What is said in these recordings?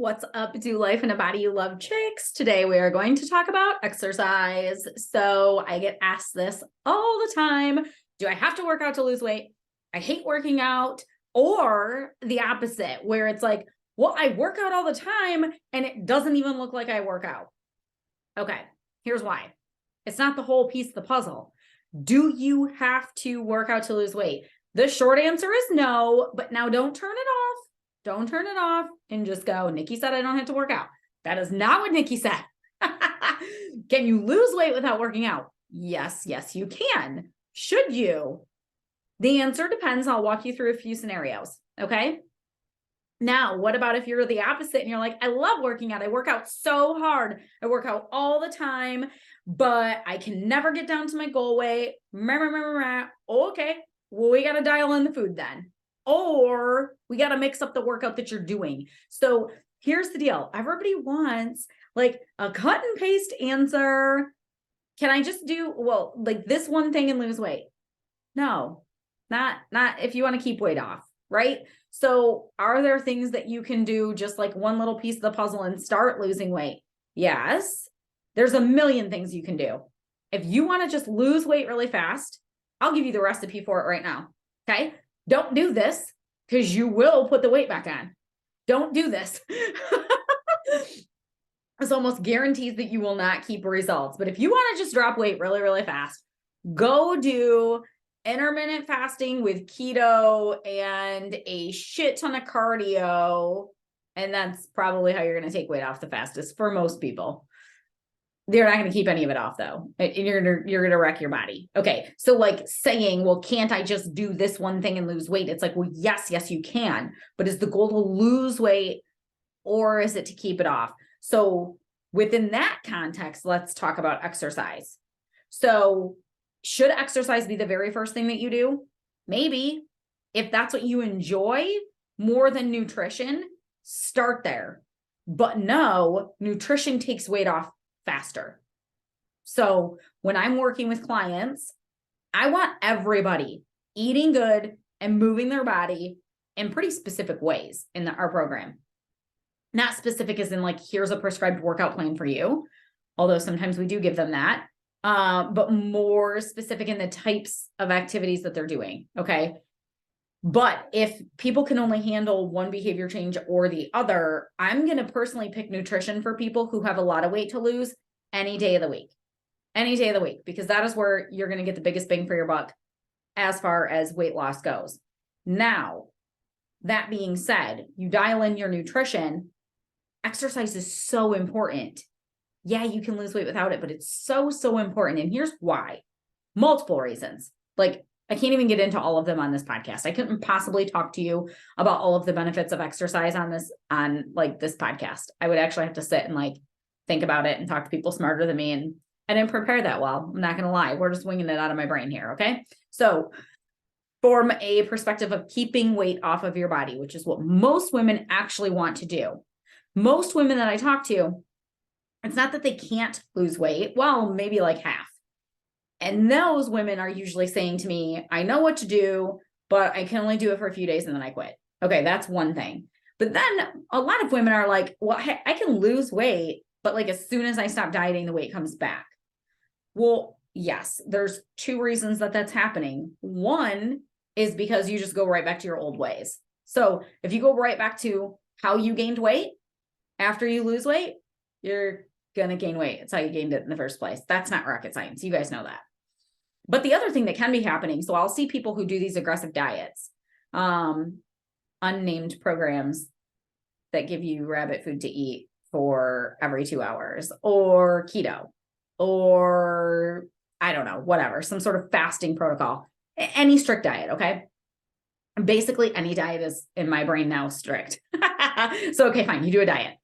What's up, Do Life in a Body You Love chicks? Today we are going to talk about exercise. So I get asked this all the time. Do I have to work out to lose weight? I hate working out. Or the opposite, where it's like, well, I work out all the time and it doesn't even look like I work out. Okay, here's why. It's not the whole piece of the puzzle. Do you have to work out to lose weight? The short answer is no, but now don't turn it off. Don't turn it off and just go, Nikki said I don't have to work out. That is not what Nikki said. Can you lose weight without working out? Yes, you can. Should you? The answer depends. I'll walk you through a few scenarios. Okay. Now, what about if you're the opposite and you're like, I love working out. I work out so hard. I work out all the time, but I can never get down to my goal weight. Okay. Well, we got to dial in the food then. Or we got to mix up the workout that you're doing. So here's the deal. Everybody wants like a cut and paste answer. Can I just do, well, like this one thing and lose weight? No, not if you want to keep weight off, right? So are there things that you can do just like one little piece of the puzzle and start losing weight? Yes, there's a million things you can do. If you want to just lose weight really fast, I'll give you the recipe for it right now. Okay. Don't do this because you will put the weight back on. Don't do this. This almost guarantees that you will not keep results. But if you want to just drop weight really, really fast, go do intermittent fasting with keto and a shit ton of cardio. And that's probably how you're going to take weight off the fastest for most people. They're not going to keep any of it off though. And you're going to wreck your body. Okay. So like saying, well, can't I just do this one thing and lose weight? It's like, well, yes, you can, but is the goal to lose weight or is it to keep it off? So within that context, let's talk about exercise. So should exercise be the very first thing that you do? Maybe. If that's what you enjoy more than nutrition, start there. But no, nutrition takes weight off faster. So when I'm working with clients, I want everybody eating good and moving their body in pretty specific ways in our program. Not specific as in like, here's a prescribed workout plan for you. Although sometimes we do give them that, but more specific in the types of activities that they're doing. Okay. But if people can only handle one behavior change or the other, I'm going to personally pick nutrition for people who have a lot of weight to lose any day of the week, because that is where you're going to get the biggest bang for your buck as far as weight loss goes. Now, that being said, you dial in your nutrition. Exercise is so important. Yeah, you can lose weight without it, but it's so important. And here's why. Multiple reasons. Like, I can't even get into all of them on this podcast. I couldn't possibly talk to you about all of the benefits of exercise on this podcast. I would actually have to sit and like think about it and talk to people smarter than me. And I didn't prepare that well. I'm not going to lie. We're just winging it out of my brain here. Okay. So from a perspective of keeping weight off of your body, which is what most women actually want to do. Most women that I talk to, it's not that they can't lose weight. Well, maybe like half. And those women are usually saying to me, I know what to do, but I can only do it for a few days and then I quit. Okay, that's one thing. But then a lot of women are like, well, I can lose weight, but like as soon as I stop dieting, the weight comes back. Well, yes, there's two reasons that that's happening. One is because you just go right back to your old ways. So if you go right back to how you gained weight after you lose weight, you're going to gain weight. It's how you gained it in the first place. That's not rocket science. You guys know that. But the other thing that can be happening, so I'll see people who do these aggressive diets, unnamed programs that give you rabbit food to eat for every 2 hours, or keto, or I don't know, whatever, some sort of fasting protocol, any strict diet. Okay. Basically any diet is in my brain now strict. So, okay, fine. You do a diet.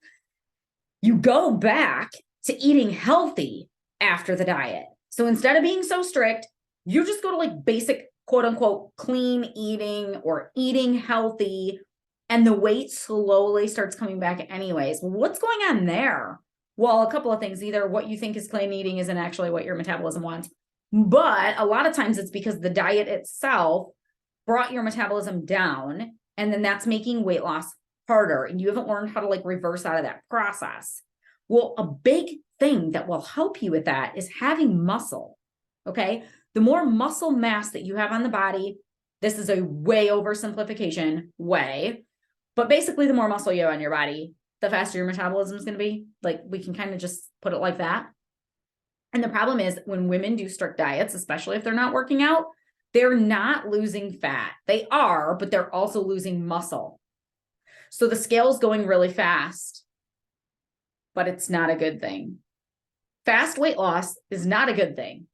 You go back to eating healthy after the diet. So instead of being so strict, you just go to like basic, quote unquote, clean eating or eating healthy, and the weight slowly starts coming back anyways. What's going on there? Well, a couple of things. Either what you think is clean eating isn't actually what your metabolism wants, but a lot of times it's because the diet itself brought your metabolism down, and then that's making weight loss harder and you haven't learned how to like reverse out of that process. Well, a big thing that will help you with that is having muscle. Okay. The more muscle mass that you have on the body, this is a way oversimplification way, but basically the more muscle you have on your body, the faster your metabolism is going to be. Like we can kind of just put it like that. And the problem is when women do strict diets, especially if they're not working out, they're not losing fat. They are, but they're also losing muscle. So the scale's going really fast, but it's not a good thing. Fast weight loss is not a good thing.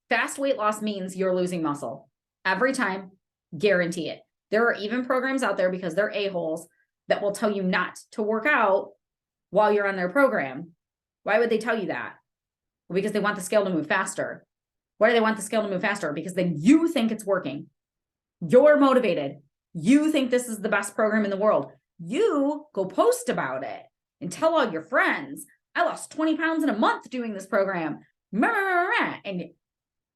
Fast weight loss means you're losing muscle every time, guarantee it. There are even programs out there because they're a-holes that will tell you not to work out while you're on their program. Why would they tell you that? Well, because they want the scale to move faster. Why do they want the scale to move faster? Because then you think it's working. You're motivated. You think this is the best program in the world. You go post about it and tell all your friends, I lost 20 pounds in a month doing this program. And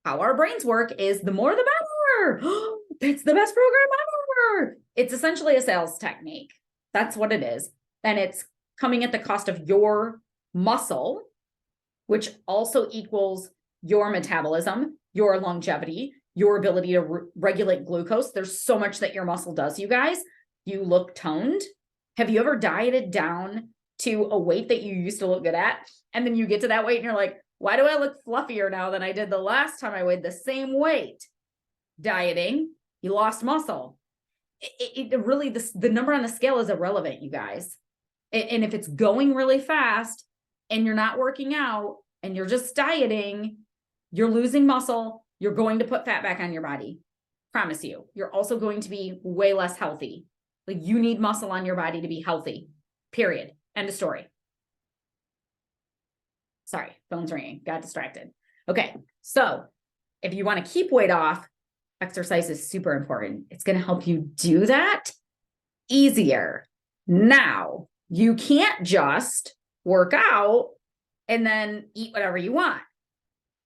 how our brains work is the more the better. It's the best program ever. It's essentially a sales technique. That's what it is. And it's coming at the cost of your muscle, which also equals your metabolism, your longevity, your ability to regulate glucose. There's so much that your muscle does, you guys. You look toned. Have you ever dieted down to a weight that you used to look good at? And then you get to that weight and you're like, why do I look fluffier now than I did the last time I weighed the same weight? Dieting, you lost muscle. It really, the number on the scale is irrelevant, you guys. And if it's going really fast and you're not working out and you're just dieting, you're losing muscle. You're going to put fat back on your body. Promise you. You're also going to be way less healthy. Like you need muscle on your body to be healthy, period. End of story. Sorry, phone's ringing, got distracted. Okay, so if you want to keep weight off, exercise is super important. It's going to help you do that easier. Now, you can't just work out and then eat whatever you want.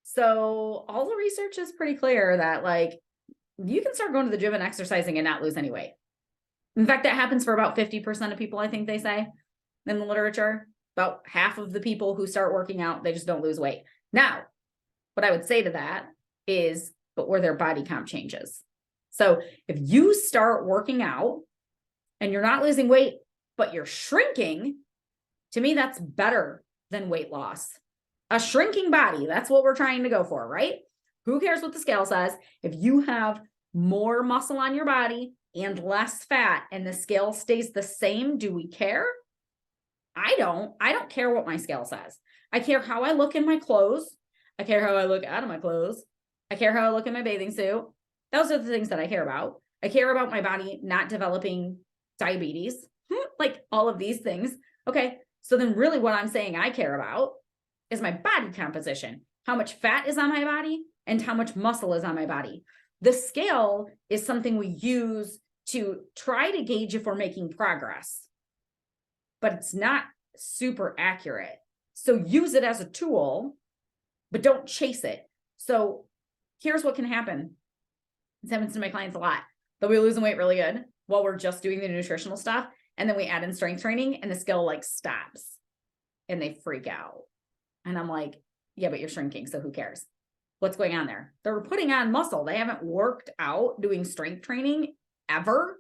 So all the research is pretty clear that like you can start going to the gym and exercising and not lose any weight. In fact, that happens for about 50% of people, I think they say in the literature. About half of the people who start working out, they just don't lose weight. Now, what I would say to that is, but where their body comp changes. So if you start working out and you're not losing weight, but you're shrinking, to me, that's better than weight loss. A shrinking body, that's what we're trying to go for, right? Who cares what the scale says? If you have more muscle on your body and less fat and the scale stays the same, do we care? I don't care what my scale says. I care how I look in my clothes. I care how I look out of my clothes. I care how I look in my bathing suit. Those are the things that I care about. I care about my body not developing diabetes, like all of these things. Okay. So then really what I'm saying I care about is my body composition, how much fat is on my body and how much muscle is on my body. The scale is something we use to try to gauge if we're making progress, but it's not super accurate. So use it as a tool, but don't chase it. So here's what can happen. This happens to my clients a lot. They'll be losing weight really good while we're just doing the nutritional stuff. And then we add in strength training and the scale like stops and they freak out. And I'm like, yeah, but you're shrinking. So who cares? What's going on there? They're putting on muscle. They haven't worked out doing strength training ever.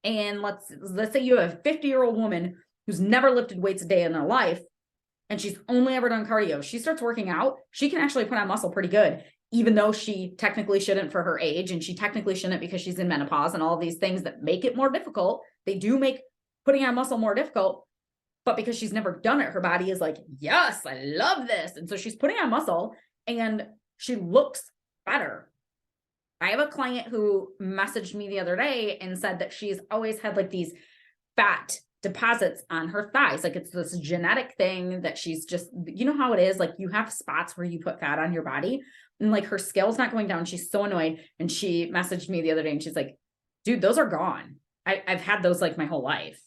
And let's say you have a 50-year-old woman who's never lifted weights a day in her life, and she's only ever done cardio. She starts working out, she can actually put on muscle pretty good, even though she technically shouldn't for her age, and she technically shouldn't because she's in menopause and all these things that make it more difficult. They do make putting on muscle more difficult, but because she's never done it, her body is like, yes, I love this. And so she's putting on muscle and she looks better. I have a client who messaged me the other day and said that she's always had like these fat deposits on her thighs. Like it's this genetic thing that she's just, you know how it is, like you have spots where you put fat on your body and like her scale's not going down. She's so annoyed. And she messaged me the other day and she's like, dude, those are gone. I've had those like my whole life.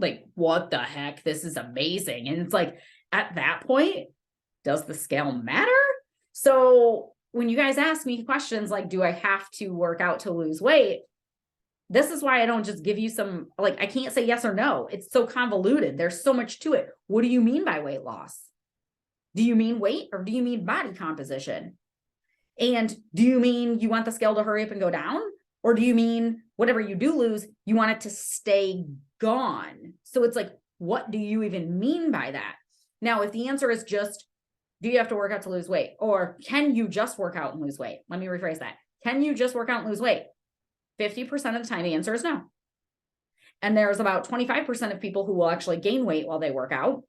Like, what the heck? This is amazing. And it's like, at that point, does the scale matter? So when you guys ask me questions like, do I have to work out to lose weight? This is why I don't just give you some, like, I can't say yes or no. It's so convoluted. There's so much to it. What do you mean by weight loss? Do you mean weight or do you mean body composition? And do you mean you want the scale to hurry up and go down? Or do you mean whatever you do lose, you want it to stay gone? So it's like, what do you even mean by that? Now, if the answer is just, do you have to work out to lose weight? Or can you just work out and lose weight? Let me rephrase that. Can you just work out and lose weight? 50% of the time, the answer is no. And there's about 25% of people who will actually gain weight while they work out.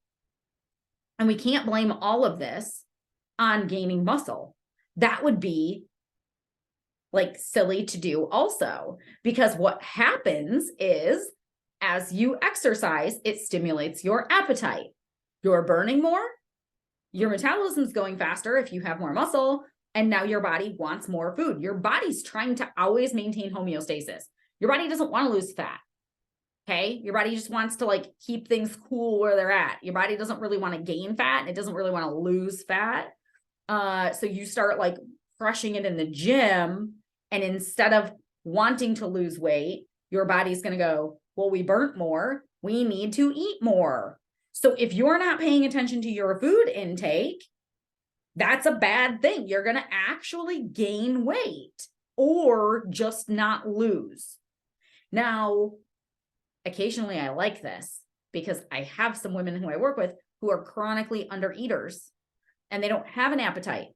And we can't blame all of this on gaining muscle. That would be like silly to do also, because what happens is as you exercise, it stimulates your appetite. You're burning more, your metabolism's going faster if you have more muscle, and now your body wants more food. Your body's trying to always maintain homeostasis. Your body doesn't want to lose fat. Okay. Your body just wants to like keep things cool where they're at. Your body doesn't really want to gain fat. It doesn't really want to lose fat. So you start like crushing it in the gym. And instead of wanting to lose weight, your body's going to go, well, we burnt more. We need to eat more. So if you're not paying attention to your food intake, that's a bad thing. You're going to actually gain weight or just not lose. Now, occasionally I like this because I have some women who I work with who are chronically undereaters and they don't have an appetite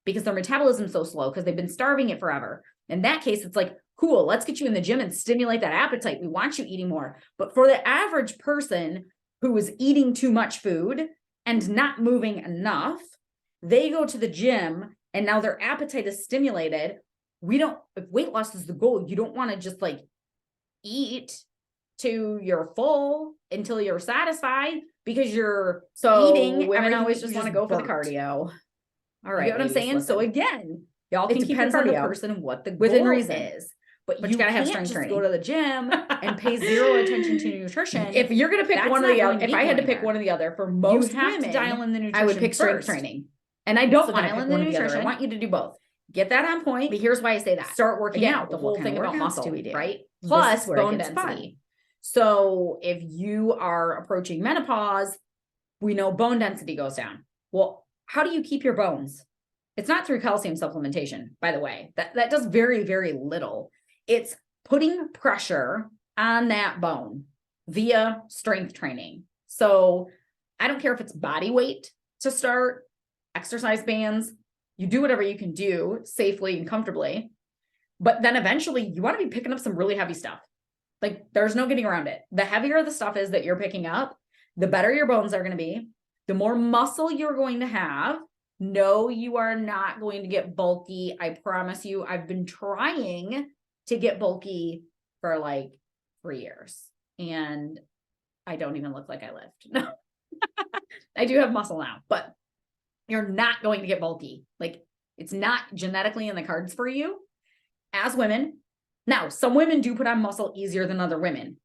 because their metabolism's so slow because they've been starving it forever. In that case, it's like, cool, let's get you in the gym and stimulate that appetite. We want you eating more. But for the average person who is eating too much food and not moving enough, they go to the gym and now their appetite is stimulated. If weight loss is the goal, you don't want to just like eat to your full until you're satisfied because you're eating. Women always just want to go for the cardio. All right. You know what I'm saying? Listen. So again, y'all can Depends keep on the the person what the within goal reason is. But But you gotta have can't strength just training. go to the gym and pay zero attention to nutrition. If you're going to pick That's one or not the going other, to if get I you had to pick anywhere. one or the other, for most you have women, to dial in the nutrition I would pick strength first. training. And I don't So want to dial pick in the one or the other. I nutrition. want you to do both. Get that on point. But here's why I say that. Start working Again, out. The what whole kind thing of about workouts muscle, do we do? right? This Plus is where it bone gets density. fun. So if you are approaching menopause, we know bone density goes down. Well, how do you keep your bones? It's not through calcium supplementation, by the way. That does very, very little. It's putting pressure on that bone via strength training. So I don't care if it's body weight to start, exercise bands, you do whatever you can do safely and comfortably. But then eventually you want to be picking up some really heavy stuff. Like there's no getting around it. The heavier the stuff is that you're picking up, the better your bones are going to be, the more muscle you're going to have. No, you are not going to get bulky. I promise you, I've been trying to get bulky for like 3 years and I don't even look like I lift. No, I do have muscle now, but you're not going to get bulky. Like it's not genetically in the cards for you as women. Now, some women do put on muscle easier than other women.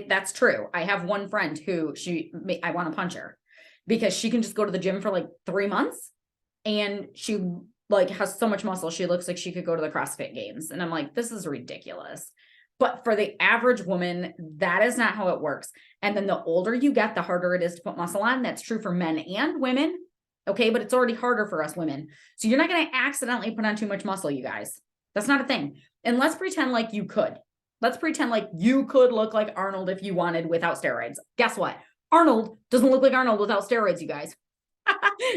That's true. I have one friend who I want to punch her because she can just go to the gym for like 3 months and she like has so much muscle. She looks like she could go to the CrossFit games. And I'm like, this is ridiculous. But for the average woman, that is not how it works. And then the older you get, the harder it is to put muscle on. That's true for men and women. Okay. But it's already harder for us women. So you're not going to accidentally put on too much muscle, you guys. That's not a thing. And let's pretend like you could. Let's pretend like you could look like Arnold if you wanted without steroids. Guess what? Arnold doesn't look like Arnold without steroids, you guys.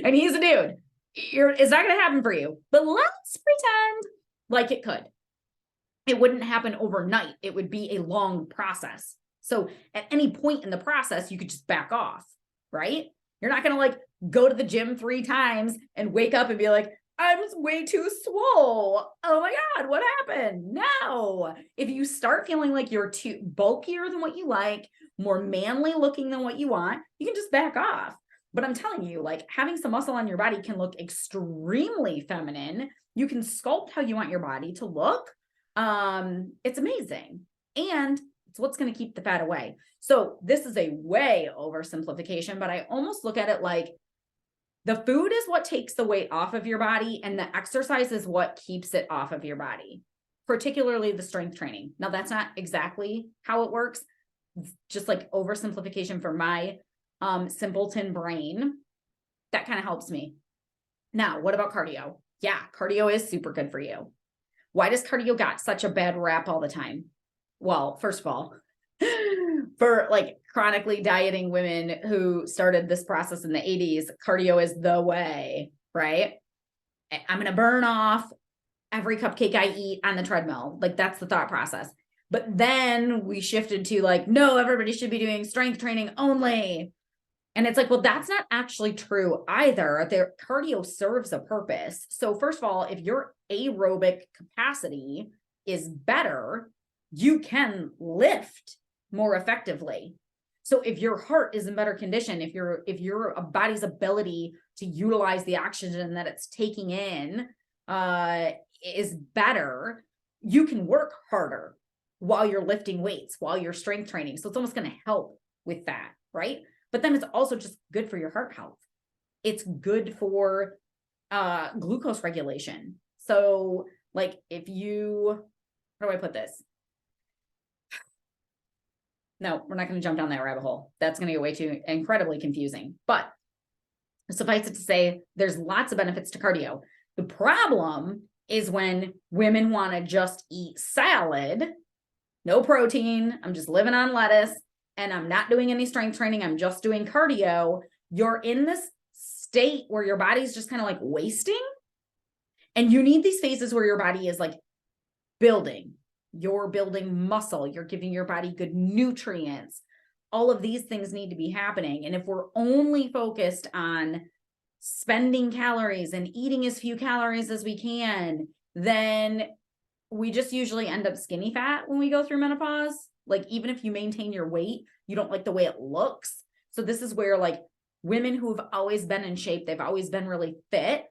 And he's a dude. It's not going to happen for you. But let's pretend like it could. It wouldn't happen overnight. It would be a long process. So at any point in the process, you could just back off, right? You're not going to like go to the gym 3 times and wake up and be like, I'm way too swole. Oh my God, what happened? No. If you start feeling like you're too bulkier than what you like, more manly looking than what you want, you can just back off. But I'm telling you, like having some muscle on your body can look extremely feminine. You can sculpt how you want your body to look. It's amazing. And it's what's going to keep the fat away. So this is a way oversimplification, but I almost look at it like the food is what takes the weight off of your body and the exercise is what keeps it off of your body. particularly the strength training. Now that's not exactly how it works. It's just like oversimplification for my simpleton brain. That kind of helps me. Now, what about cardio? Yeah, cardio is super good for you. Why does cardio got such a bad rap all the time? Well, first of all, for like chronically dieting women who started this process in the 80s, cardio is the way, right? I'm going to burn off every cupcake I eat on the treadmill. Like that's the thought process. But then we shifted to like, no, everybody should be doing strength training only. And it's like, well, that's not actually true either. Their cardio serves a purpose. So first of all, if your aerobic capacity is better, you can lift more effectively. So if your heart is in better condition, if your body's ability to utilize the oxygen that it's taking in is better, you can work harder while you're lifting weights, while you're strength training. So it's almost going to help with that, right? But then it's also just good for your heart health. It's good for glucose regulation. So like if you, how do I put this? No, we're not going to jump down that rabbit hole. That's going to get way too incredibly confusing. But suffice it to say, there's lots of benefits to cardio. The problem is when women want to just eat salad, no protein, I'm just living on lettuce, and I'm not doing any strength training, I'm just doing cardio. You're in this state where your body's just kind of like wasting. And you need these phases where your body is like building. You're building muscle, you're giving your body good nutrients. All of these things need to be happening. And if we're only focused on spending calories and eating as few calories as we can, then we just usually end up skinny fat when we go through menopause. Like even if you maintain your weight, you don't like the way it looks. So this is where like women who have always been in shape, they've always been really fit,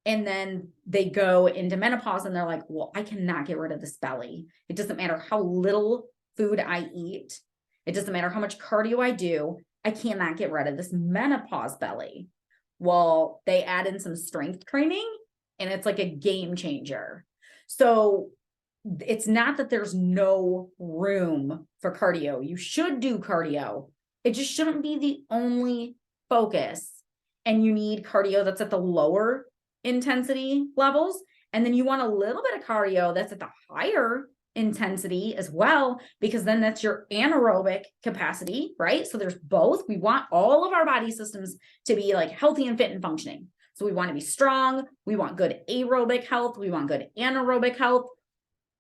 and then they go into menopause and they're like, well, I cannot get rid of this belly. It doesn't matter how little food I eat. It doesn't matter how much cardio I do. I cannot get rid of this menopause belly. Well, they add in some strength training and it's like a game changer. So it's not that there's no room for cardio. You should do cardio. It just shouldn't be the only focus. And you need cardio that's at the lower intensity levels. And then you want a little bit of cardio that's at the higher intensity as well, because then that's your anaerobic capacity, right? So there's both. We want all of our body systems to be like healthy and fit and functioning. So we want to be strong. We want good aerobic health. We want good anaerobic health.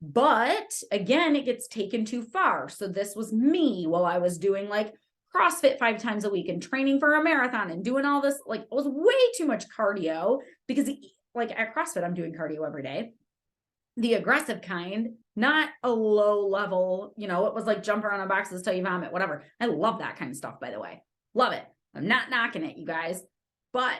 But again, it gets taken too far. So this was me while I was doing like CrossFit 5 times a week and training for a marathon and doing all this. Like it was way too much cardio because like at CrossFit, I'm doing cardio every day. The aggressive kind, not a low level, you know, it was like jump around on boxes till you vomit, whatever. I love that kind of stuff, by the way. Love it. I'm not knocking it, you guys, but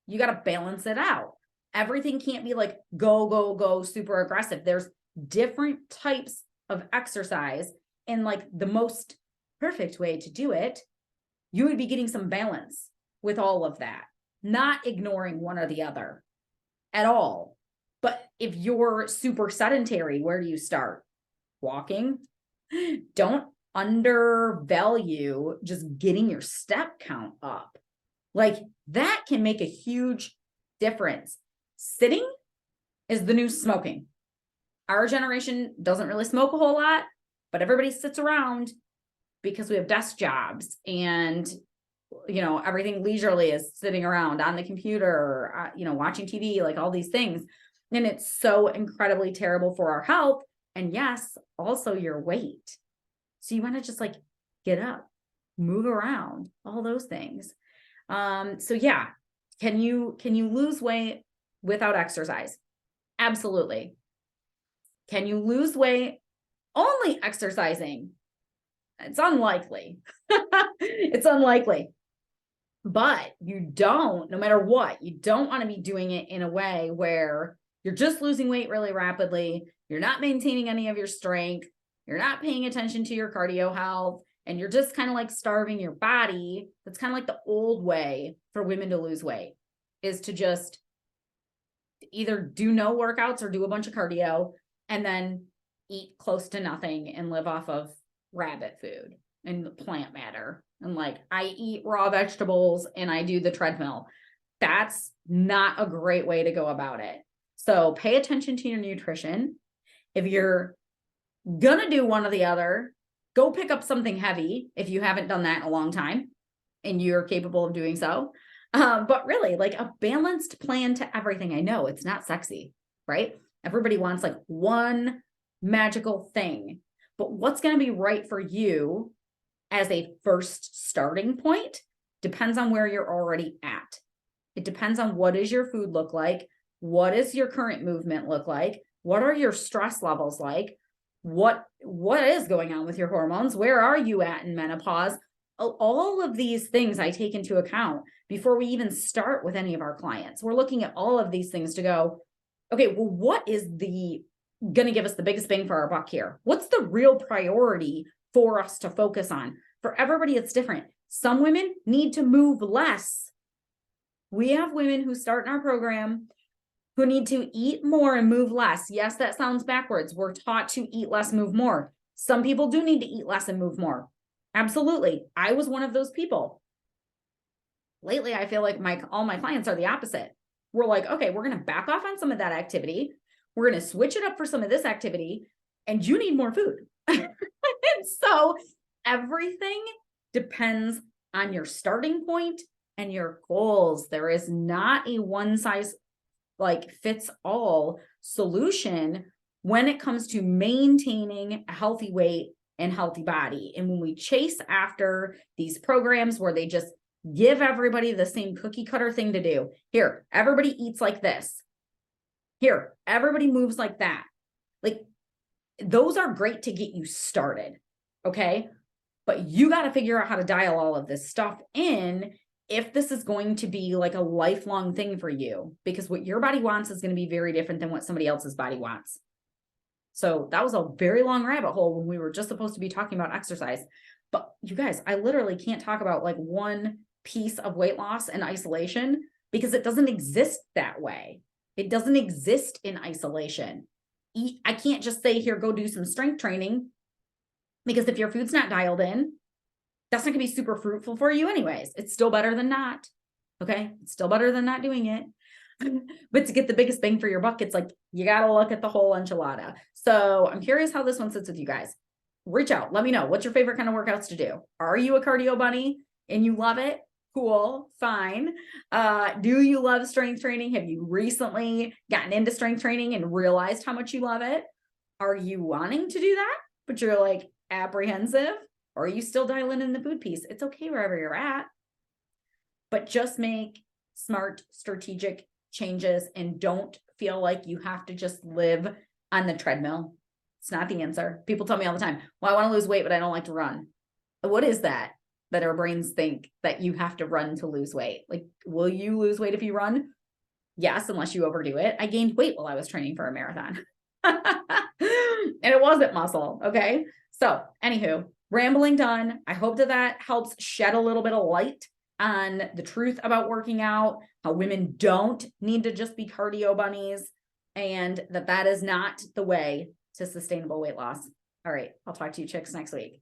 you got to balance it out. Everything can't be like go, go, go, super aggressive. There's different types of exercise, and like the most perfect way to do it, you would be getting some balance with all of that, not ignoring one or the other at all. But if you're super sedentary, where do you start? Walking. Don't undervalue just getting your step count up. Like that can make a huge difference. Sitting is the new smoking. Our generation doesn't really smoke a whole lot, but everybody sits around because we have desk jobs and, you know, everything leisurely is sitting around on the computer, you know, watching TV, like all these things. And it's so incredibly terrible for our health. And yes, also your weight. So you want to just like get up, move around, all those things. So yeah, can you lose weight without exercise? Absolutely. Can you lose weight only exercising? It's unlikely. It's unlikely. But you don't, no matter what, you don't want to be doing it in a way where you're just losing weight really rapidly. You're not maintaining any of your strength. You're not paying attention to your cardio health. And you're just kind of like starving your body. That's kind of like the old way for women to lose weight, is to just either do no workouts or do a bunch of cardio, and then eat close to nothing and live off of rabbit food and plant matter. And like, I eat raw vegetables and I do the treadmill. That's not a great way to go about it. So pay attention to your nutrition. If you're gonna do one or the other, go pick up something heavy if you haven't done that in a long time and you're capable of doing so. But really, like a balanced plan to everything. I know it's not sexy, right? Everybody wants like one magical thing, but what's going to be right for you as a first starting point depends on where you're already at. It depends on what does your food look like? What is your current movement look like? What are your stress levels like? What is going on with your hormones? Where are you at in menopause? All of these things I take into account before we even start with any of our clients. We're looking at all of these things to go, okay, well, what is going to give us the biggest bang for our buck here? What's the real priority for us to focus on? For everybody, it's different. Some women need to move less. We have women who start in our program who need to eat more and move less. Yes, that sounds backwards. We're taught to eat less, move more. Some people do need to eat less and move more. Absolutely. I was one of those people. Lately, I feel like all my clients are the opposite. We're like, okay, we're going to back off on some of that activity. We're going to switch it up for some of this activity, and you need more food. And so everything depends on your starting point and your goals. There is not a one size fits all solution when it comes to maintaining a healthy weight and healthy body. And when we chase after these programs where they just give everybody the same cookie cutter thing to do. Here, everybody eats like this. Here, everybody moves like that. Like, those are great to get you started. Okay. But you got to figure out how to dial all of this stuff in if this is going to be like a lifelong thing for you, because what your body wants is going to be very different than what somebody else's body wants. So that was a very long rabbit hole when we were just supposed to be talking about exercise. But you guys, I literally can't talk about like one piece of weight loss in isolation because it doesn't exist that way. It doesn't exist in isolation. I can't just say, here, go do some strength training, because if your food's not dialed in, that's not gonna be super fruitful for you anyways. It's still better than not. Okay. It's still better than not doing it. But to get the biggest bang for your buck, it's like, you got to look at the whole enchilada. So I'm curious how this one sits with you guys. Reach out. Let me know. What's your favorite kind of workouts to do? Are you a cardio bunny and you love it? Cool. Fine. Do you love strength training? Have you recently gotten into strength training and realized how much you love it? Are you wanting to do that, but you're like apprehensive? Or are you still dialing in the food piece? It's okay wherever you're at, but just make smart, strategic changes and don't feel like you have to just live on the treadmill. It's not the answer. People tell me all the time, well, I want to lose weight, but I don't like to run. What is that our brains think that you have to run to lose weight? Like, will you lose weight if you run? Yes, unless you overdo it. I gained weight while I was training for a marathon. And it wasn't muscle. Okay. So anywho, rambling done. I hope that helps shed a little bit of light on the truth about working out, how women don't need to just be cardio bunnies, and that is not the way to sustainable weight loss. All right. I'll talk to you chicks next week.